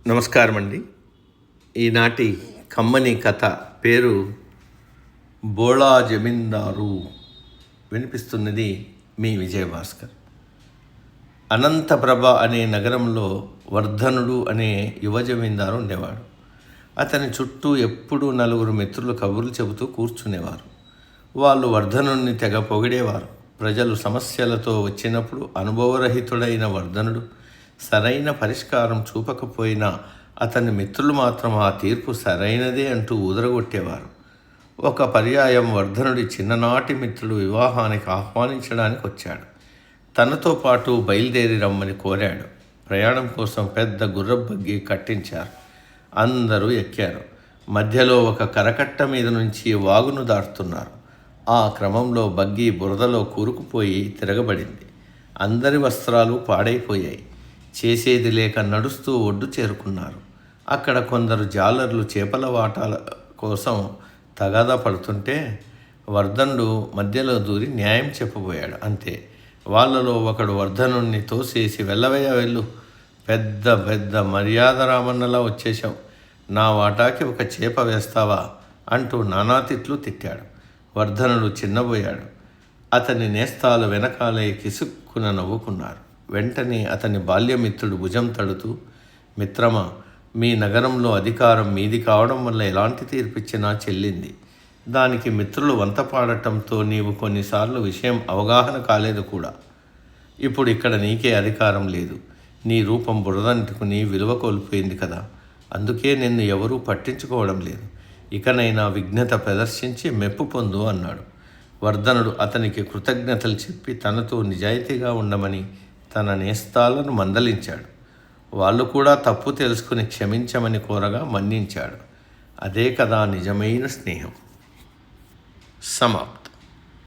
నమస్కారం అండి. ఈనాటి కమ్మని కథ పేరు బోళా జమీందారు. వినిపిస్తున్నది మీ విజయభాస్కర్. అనంతప్రభ అనే నగరంలో వర్ధనుడు అనే యువ జమీందారు ఉండేవాడు. అతని చుట్టూ ఎప్పుడూ నలుగురు మిత్రులు కబుర్లు చెబుతూ కూర్చునేవారు. వాళ్ళు వర్ధనుడిని తెగ పొగిడేవారు. ప్రజలు సమస్యలతో వచ్చినప్పుడు అనుభవరహితుడైన వర్ధనుడు సరైన పరిష్కారం చూపకపోయినా అతని మిత్రులు మాత్రం ఆ తీర్పు సరైనదే అంటూ ఊదరగొట్టేవారు. ఒక పర్యాయం వర్ధనుడి చిన్ననాటి మిత్రుడు వివాహానికి ఆహ్వానించడానికి వచ్చాడు. తనతో పాటు బయలుదేరి రమ్మని కోరాడు. ప్రయాణం కోసం పెద్ద గుర్రబగ్గి కట్టించారు. అందరూ ఎక్కారు. మధ్యలో ఒక కరకట్ట మీద నుంచి వాగును దాటుతున్నారు. ఆ క్రమంలో బగ్గీ బురదలో కూరుకుపోయి తిరగబడింది. అందరి వస్త్రాలు పాడైపోయాయి. చేసేది లేక నడుస్తూ ఒడ్డు చేరుకున్నారు. అక్కడ కొందరు జాలర్లు చేపల వాటాల కోసం తగాదా పడుతుంటే వర్ధనుడు మధ్యలో దూరి న్యాయం చెప్పబోయాడు. అంతే, వాళ్ళలో ఒకడు వర్ధనుడిని తోసేసి వెళ్ళు, పెద్ద పెద్ద మర్యాద రామన్నలా వచ్చేశావు, నా వాటాకి ఒక చేప వేస్తావా అంటూ నానా తిట్లు తిట్టాడు. వర్ధనుడు చిన్నబోయాడు. అతని నేస్తాలు వెనకాలే కిసుక్కున నవ్వుకున్నారు. వెంటనే అతని బాల్యమిత్రుడు భుజం తడుతూ, మిత్రమా, మీ నగరంలో అధికారం మీది కావడం వల్ల ఎలాంటి తీర్పిచ్చినా చెల్లింది. దానికి మిత్రులు వంతపాడటంతో నీవు కొన్నిసార్లు విషయం అవగాహన కాలేదు కూడా. ఇప్పుడు ఇక్కడ నీకే అధికారం లేదు. నీ రూపం బురదంటుకుని విలువ కోల్పోయింది కదా. అందుకే నిన్ను ఎవరూ పట్టించుకోవడం లేదు. ఇకనైనా విఘ్నత ప్రదర్శించి మెప్పు పొందు అన్నాడు. వర్ధనుడు అతనికి కృతజ్ఞతలు చెప్పి తనతో నిజాయితీగా ఉండమని తన నేస్తాలను మందలించాడు. వాళ్ళు కూడా తప్పు తెలుసుకుని క్షమించమని కోరగా మన్నించాడు. అదే కదా నిజమైన స్నేహం. సమాప్తం.